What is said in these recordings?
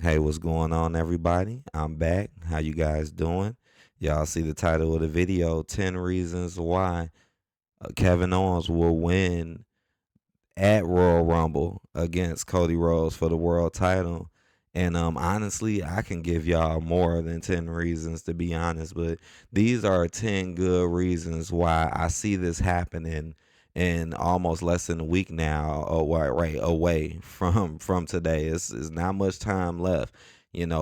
Hey, what's going on, everybody? I'm back. How you guys doing? Y'all see the title of the video, 10 Reasons Why Kevin Owens will win at Royal Rumble against Cody Rhodes for the world title. And honestly, I can give y'all more than 10 reasons, to be honest, but these are 10 good reasons why I see this happening in almost less than a week now, or right away from today. It's not much time left,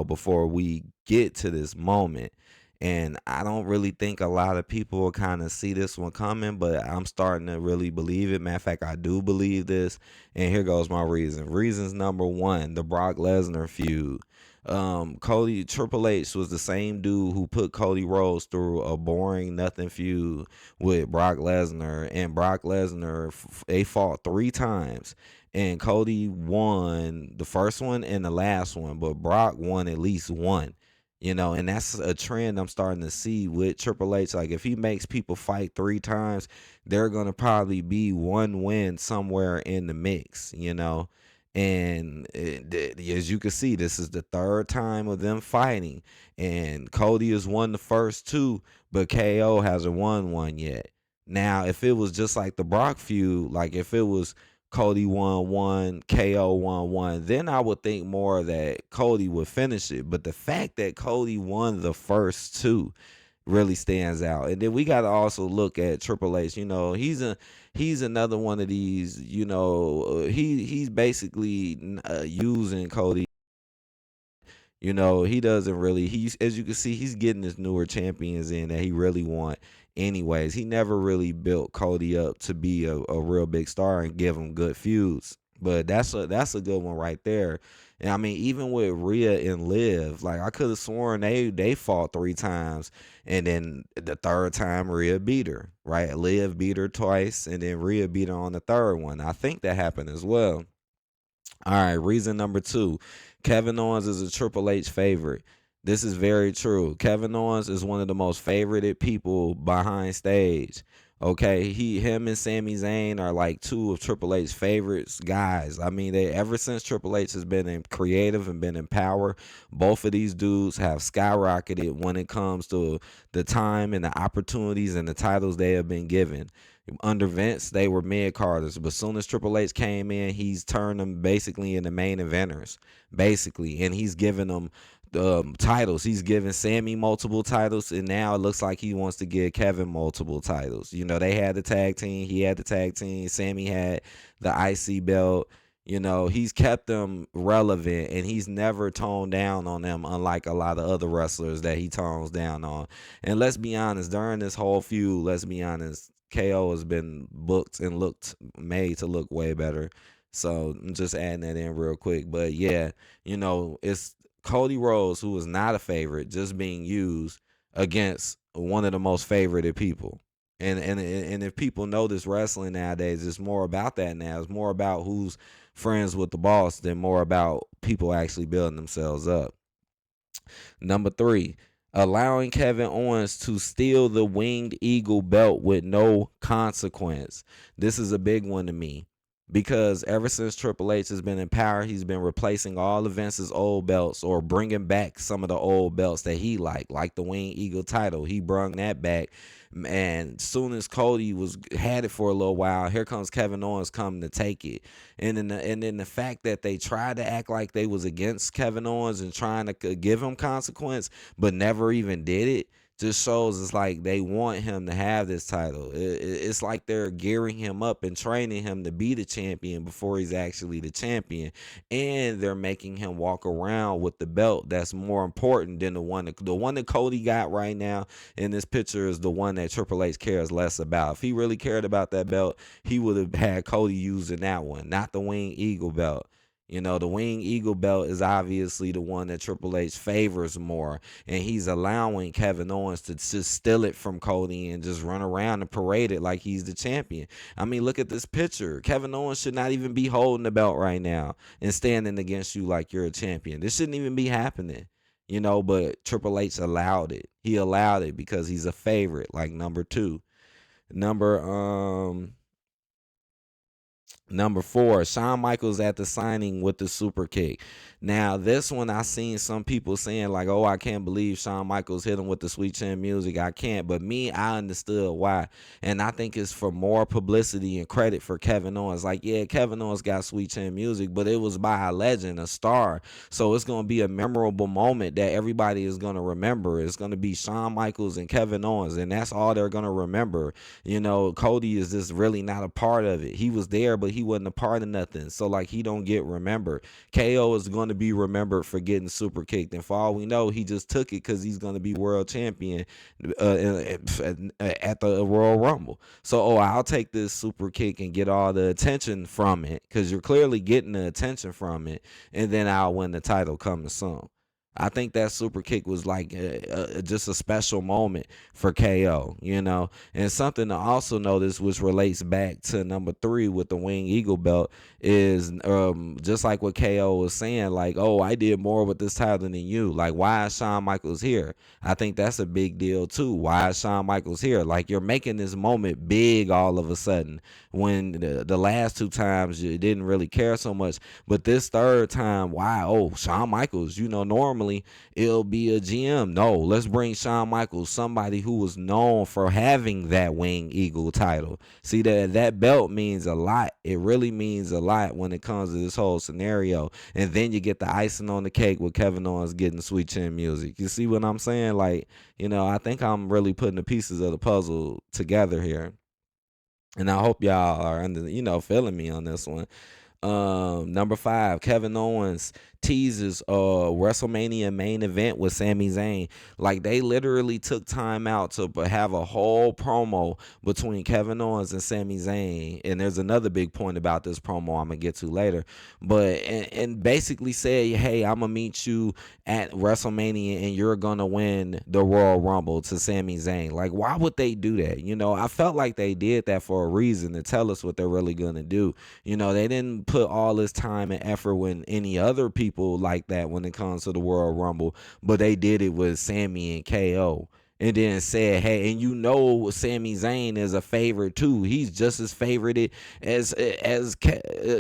before we get to this moment. And I don't really think a lot of people will kind of see this one coming, but I'm starting to really believe it. Matter of fact, I do believe this. And here goes my reason. Reasons number one, the Brock Lesnar feud. Cody Triple H was the same dude who put Cody Rhodes through a boring nothing feud with Brock Lesnar, and Brock Lesnar they fought 3 times, and Cody won the first one and the last one, but Brock won at least one. And that's a trend I'm starting to see with Triple H. Like, if he makes people fight 3 times, they're gonna probably be one win somewhere in the mix. And as you can see, this is the third time of them fighting, and Cody has won the first two, but KO hasn't won one yet. Now, if it was just like the Brock feud, like if it was Cody won one, KO won one, then I would think more that Cody would finish it. But the fact that Cody won the first two really stands out. And then we got to also look at Triple H. He's another one of these. He's basically using Cody. He doesn't really. He's, as you can see, he's getting his newer champions in that he really want. Anyways, he never really built Cody up to be a real big star and give him good feuds. But that's a good one right there. And I mean, even with Rhea and Liv, like I could have sworn they fought 3 times, and then the third time Rhea beat her. Right, Liv beat her twice, and then Rhea beat her on the third one. I think that happened as well. All right, reason number two, Kevin Owens is a Triple H favorite. This is very true. Kevin Owens is one of the most favorited people behind stage. Okay, him and Sami Zayn are like two of Triple H's favorites guys. I mean, they ever since Triple H has been in creative and been in power, both of these dudes have skyrocketed when it comes to the time and the opportunities and the titles they have been given. Under Vince, they were mid carders, but as soon as Triple H came in, he's turned them basically into main eventers, basically, and he's given them titles. He's given Sammy multiple titles, and now it looks like he wants to give Kevin multiple titles. They had the tag team, he had the tag team, Sammy had the IC belt. He's kept them relevant, and he's never toned down on them, unlike a lot of other wrestlers that he tones down on. And let's be honest, during this whole feud, let's be honest, KO has been booked and made to look way better. So I'm just adding that in real quick. But yeah, it's Cody Rhodes, who is not a favorite, just being used against one of the most favorited people. And if people know this wrestling nowadays, it's more about that now. It's more about who's friends with the boss than more about people actually building themselves up. Number three, allowing Kevin Owens to steal the Winged Eagle belt with no consequence. This is a big one to me because ever since Triple H has been in power, he's been replacing all of Vince's old belts or bringing back some of the old belts that he liked, like the Winged Eagle title. He brung that back. And soon as Cody had it for a little while, here comes Kevin Owens coming to take it. And then the fact that they tried to act like they was against Kevin Owens and trying to give him consequence, but never even did it, just shows it's like they want him to have this title. It's like they're gearing him up and training him to be the champion before he's actually the champion, and they're making him walk around with the belt that's more important than the one that Cody got right now in this picture is the one that Triple H cares less about. If he really cared about that belt, he would have had Cody using that one, not the Winged Eagle belt. The Winged Eagle belt is obviously the one that Triple H favors more, and he's allowing Kevin Owens to just steal it from Cody and just run around and parade it like he's the champion. I mean, look at this picture. Kevin Owens should not even be holding the belt right now and standing against you like you're a champion. This shouldn't even be happening. But Triple H allowed it. He allowed it because he's a favorite, like number two. Number Number 4, Shawn Michaels at the signing with the super kick. Now, this one I seen some people saying like, "Oh, I can't believe Shawn Michaels hit him with the sweet chin music." I can't, but me, I understood why, and I think it's for more publicity and credit for Kevin Owens. Like, yeah, Kevin Owens got sweet chin music, but it was by a legend, a star, so it's gonna be a memorable moment that everybody is gonna remember. It's gonna be Shawn Michaels and Kevin Owens, and that's all they're gonna remember. Cody is just really not a part of it. He was there, but he wasn't a part of nothing. So like he don't get remembered. KO is going to be remembered for getting super kicked, and for all we know, he just took it because he's going to be world champion at the Royal Rumble. So I'll take this super kick and get all the attention from it because you're clearly getting the attention from it, and then I'll win the title coming soon. I think that super kick was like just a special moment for KO. And something to also notice, which relates back to number 3 with the Wing Eagle belt, is just like what KO was saying, like, "Oh, I did more with this title than you." Like, why is Shawn Michaels here? I think that's a big deal too. Why is Shawn Michaels here? Like, you're making this moment big all of a sudden when the last 2 times you didn't really care so much. But this third time, why? Oh, Shawn Michaels, normally it'll be a GM. No, let's bring Shawn Michaels, somebody who was known for having that Wing Eagle title. See, that belt means a lot. It really means a lot when it comes to this whole scenario. And then you get the icing on the cake with Kevin Owens getting sweet chin music. You see what I'm saying? Like, I think I'm really putting the pieces of the puzzle together here. And I hope y'all are feeling me on this one. Number 5, Kevin Owens teases WrestleMania main event with Sami Zayn. Like, they literally took time out to have a whole promo between Kevin Owens and Sami Zayn. And there's another big point about this promo I'm gonna get to later. But and basically say, "Hey, I'm gonna meet you at WrestleMania and you're gonna win the Royal Rumble," to Sami Zayn. Like, why would they do that? I felt like they did that for a reason, to tell us what they're really gonna do. They didn't put all this time and effort with any other people like that when it comes to the Royal Rumble, but they did it with Sammy and KO. And then said, "Hey," and Sami Zayn is a favorite too. He's just as favorited as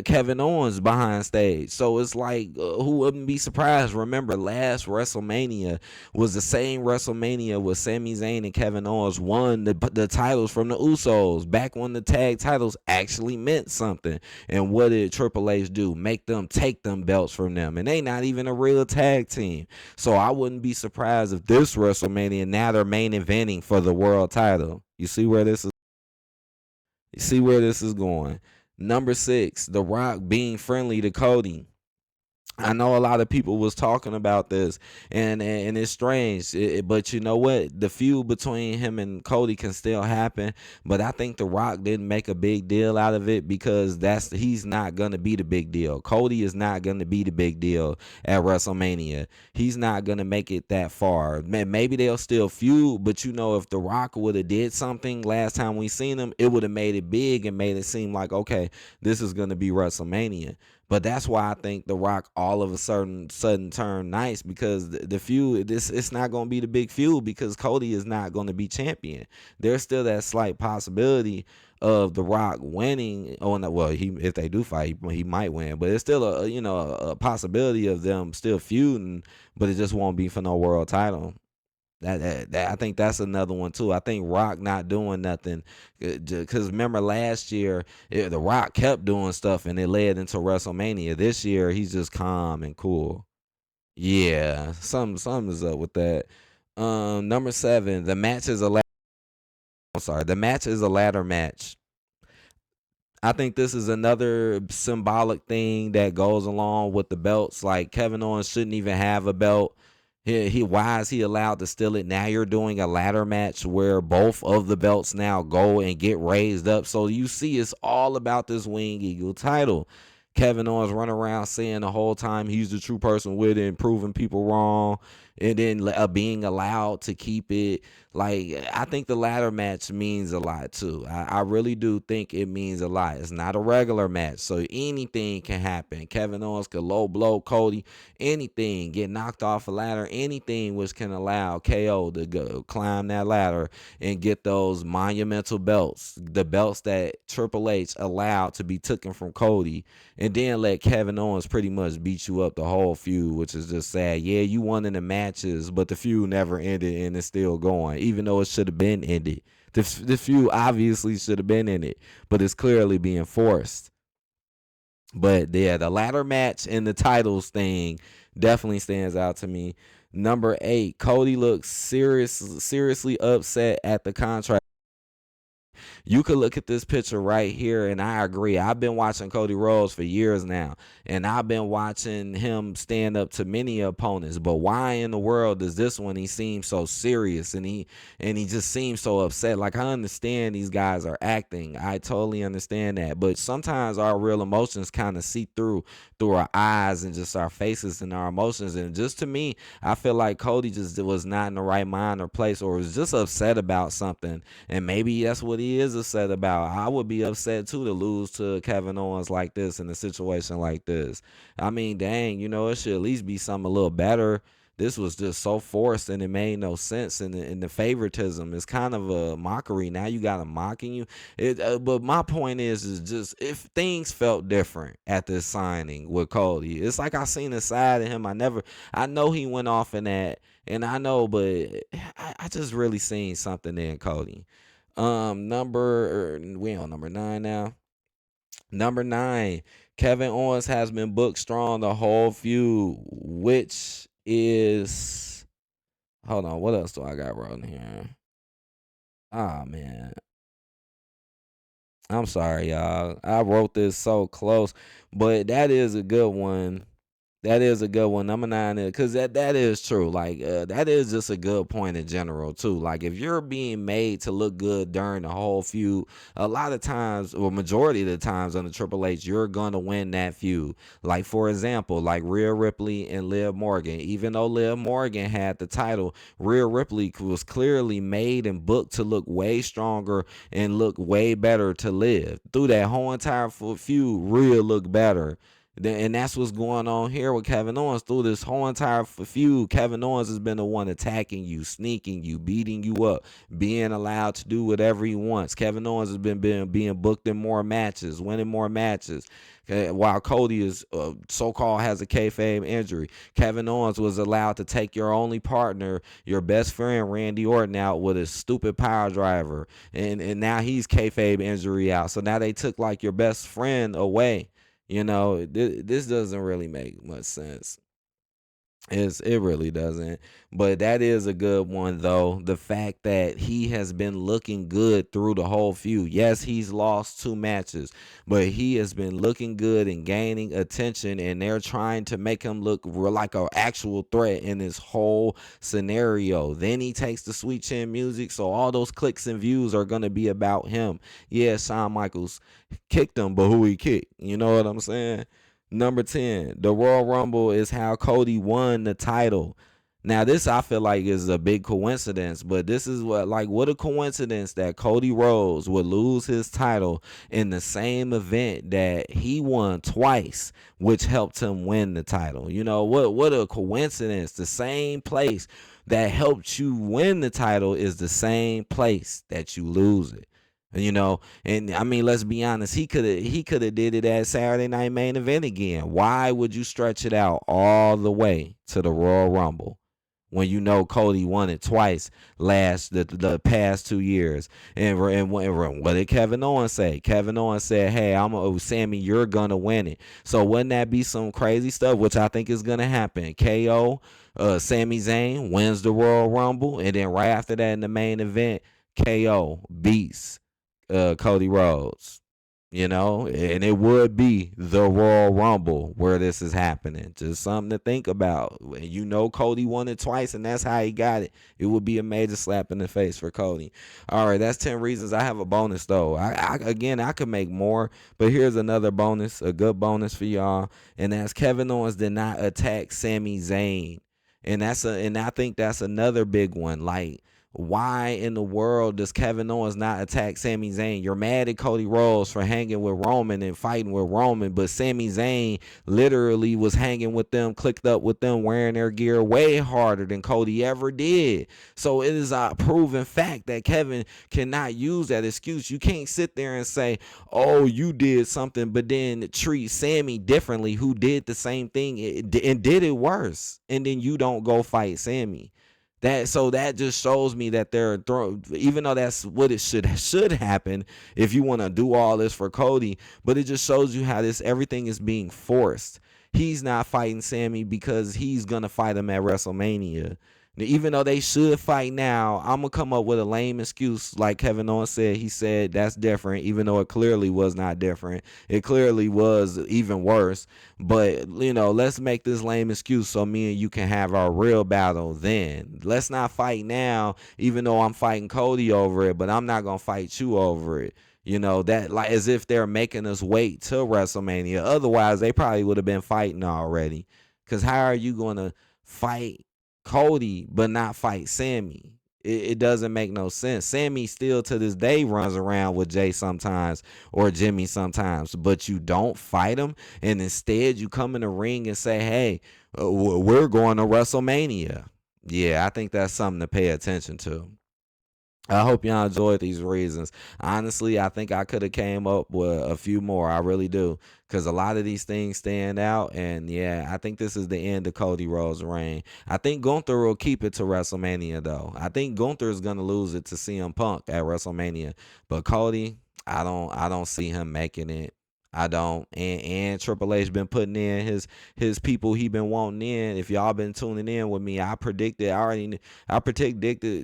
Kevin Owens behind stage. So it's like, who wouldn't be surprised? Remember, last WrestleMania was the same WrestleMania with Sami Zayn and Kevin Owens won the titles from the Usos back when the tag titles actually meant something. And what did Triple H do? Make them take them belts from them, and they not even a real tag team. So I wouldn't be surprised if this WrestleMania now they're main eventing for the world title. You see where this is? You see where this is going? Number 6, The Rock being friendly to Cody. I know a lot of people was talking about this, and it's strange, but you know what? The feud between him and Cody can still happen, but I think The Rock didn't make a big deal out of it because he's not gonna be the big deal. Cody is not gonna be the big deal at WrestleMania. He's not gonna make it that far. Maybe they'll still feud, but if The Rock would have did something last time we seen him, it would have made it big and made it seem like, okay, this is gonna be WrestleMania. But that's why I think The Rock all of a sudden turned nice, because the feud, it's not going to be the big feud because Cody is not going to be champion. There's still that slight possibility of The Rock winning. Oh no, well, if they do fight, he might win, but it's still a possibility of them still feuding, but it just won't be for no world title. That I think that's another one too. I think Rock not doing nothing, because remember last year The Rock kept doing stuff and it led into WrestleMania. This year he's just calm and cool. Yeah, something is up with that. Number 7, the match is a I'm sorry, the match is a ladder match. I think this is another symbolic thing that goes along with the belts. Like, Kevin Owens shouldn't even have a belt. Why is he allowed to steal it? Now you're doing a ladder match where both of the belts now go and get raised up. So you see, it's all about this Wing Eagle title. Kevin Owens run around saying the whole time he's the true person with it and proving people wrong, and then being allowed to keep it. Like, I think the ladder match means a lot too. I really do think it means a lot. It's not a regular match, so anything can happen. Kevin Owens could low blow Cody, anything, get knocked off a ladder, anything which can allow KO to go climb that ladder and get those monumental belts, the belts that Triple H allowed to be taken from Cody, and then let Kevin Owens pretty much beat you up the whole feud, which is just sad. Yeah, you won in the matches, but the feud never ended and it's still going, even though it should have been ended. The feud obviously should have been in it, but it's clearly being forced. But yeah, the ladder match and the titles thing definitely stands out to me. Number 8, Cody looks seriously upset at the contract. You could look at this picture right here, and I agree. I've been watching Cody Rhodes for years now, and I've been watching him stand up to many opponents. But why in the world does this one he seems so serious and he just seems so upset? Like, I understand these guys are acting. I totally understand that. But sometimes our real emotions kind of see through our eyes and just our faces and our emotions. And just to me, I feel like Cody just was not in the right mind or place, or was just upset about something. And maybe that's what he is upset about. I would be upset too to lose to Kevin Owens like this in a situation like this. I mean, dang, it should at least be something a little better. This was just so forced and it made no sense. And the favoritism is kind of a mockery. Now you got him mocking you. But my point is just if things felt different at this signing with Cody, it's like I seen a side of him. I know he went off in that, and I know, but I just really seen something in Cody. We on number 9 now. Number 9, Kevin Owens has been booked strong the whole feud, which is, hold on, what else do I got wrong here? Ah, man, I'm sorry, y'all. I wrote this so close, but that is a good one. That is a good one. Number 9 is because that is true. Like, that is just a good point in general too. Like, if you're being made to look good during the whole feud, a lot of times, or majority of the times under Triple H, you're gonna win that feud. Like, for example, like Rhea Ripley and Liv Morgan. Even though Liv Morgan had the title, Rhea Ripley was clearly made and booked to look way stronger and look way better to Liv. Through that whole entire feud, Rhea looked better. And that's what's going on here with Kevin Owens. Through this whole entire feud, Kevin Owens has been the one attacking you, sneaking you, beating you up, being allowed to do whatever he wants. Kevin Owens has been being booked in more matches, winning more matches. While Cody is so-called has a kayfabe injury, Kevin Owens was allowed to take your only partner, your best friend Randy Orton, out with a stupid power driver, and now he's kayfabe injury out. So now they took like your best friend away. This doesn't really make much sense. It really doesn't. But that is a good one though. The fact that he has been looking good through the whole feud. Yes, he's lost 2 matches, but he has been looking good and gaining attention, and they're trying to make him look like an actual threat in this whole scenario. Then he takes the sweet chin music, so all those clicks and views are gonna be about him. Yeah, Shawn Michaels kicked him, but who he kicked? You know what I'm saying? Number 10, the Royal Rumble is how Cody won the title. Now, this I feel like is a big coincidence, but this is what a coincidence that Cody Rhodes would lose his title in the same event that he won twice, which helped him win the title. What a coincidence. The same place that helped you win the title is the same place that you lose it. And I mean, let's be honest, he could have did it at Saturday Night Main Event again. Why would you stretch it out all the way to the Royal Rumble when Cody won it twice the past 2 years? And what did Kevin Owens say? Kevin Owens said, "Hey, Sammy, you're gonna win it." So wouldn't that be some crazy stuff, which I think is gonna happen? KO, Sami Zayn wins the Royal Rumble, and then right after that in the main event, KO beats Cody Rhodes, and it would be the Royal Rumble where this is happening. Just something to think about. Cody won it twice, and that's how he got it. It would be a major slap in the face for Cody. All right, that's 10 reasons. I have a bonus though. I could make more, but here's another bonus, a good bonus for y'all, and that's Kevin Owens did not attack Sami Zayn, and I think that's another big one. Like, why in the world does Kevin Owens not attack Sami Zayn? You're mad at Cody Rhodes for hanging with Roman and fighting with Roman, but Sami Zayn literally was hanging with them, clicked up with them, wearing their gear way harder than Cody ever did. So it is a proven fact that Kevin cannot use that excuse. You can't sit there and say, oh, you did something, but then treat Sami differently, who did the same thing and did it worse, and then you don't go fight Sami. That just shows me that they're even though that's what it should happen if you want to do all this for Cody, but it just shows you how everything is being forced. He's not fighting Sami because he's gonna fight him at WrestleMania. Even though they should fight now, I'm gonna come up with a lame excuse like Kevin Owens said. He said that's different, even though it clearly was not different. It clearly was even worse. But let's make this lame excuse so me and you can have our real battle then. Let's not fight now, even though I'm fighting Cody over it, but I'm not gonna fight you over it. That like as if they're making us wait till WrestleMania. Otherwise, they probably would have been fighting already. Cause how are you gonna fight Cody but not fight Sami? It doesn't make no sense. Sami still to this day runs around with Jay sometimes or Jimmy sometimes, but you don't fight him, and instead you come in the ring and say, hey, we're going to WrestleMania. Yeah, I think that's something to pay attention to. I hope y'all enjoyed these reasons. Honestly, I think I could have came up with a few more. I really do. Because a lot of these things stand out. And yeah, I think this is the end of Cody Rhodes' reign. I think Gunther will keep it to WrestleMania, though. I think Gunther is going to lose it to CM Punk at WrestleMania. But Cody, I don't see him making it. I don't. And Triple H been putting in his people he been wanting in. If y'all been tuning in with me, I predicted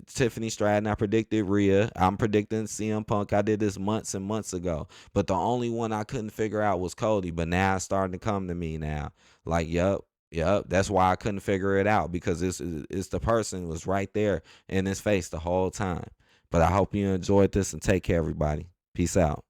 Tiffany Stratton. I predicted Rhea. I'm predicting CM Punk. I did this months and months ago. But the only one I couldn't figure out was Cody. But now it's starting to come to me now. Like, yup. That's why I couldn't figure it out, because it's the person was right there in his face the whole time. But I hope you enjoyed this, and take care, everybody. Peace out.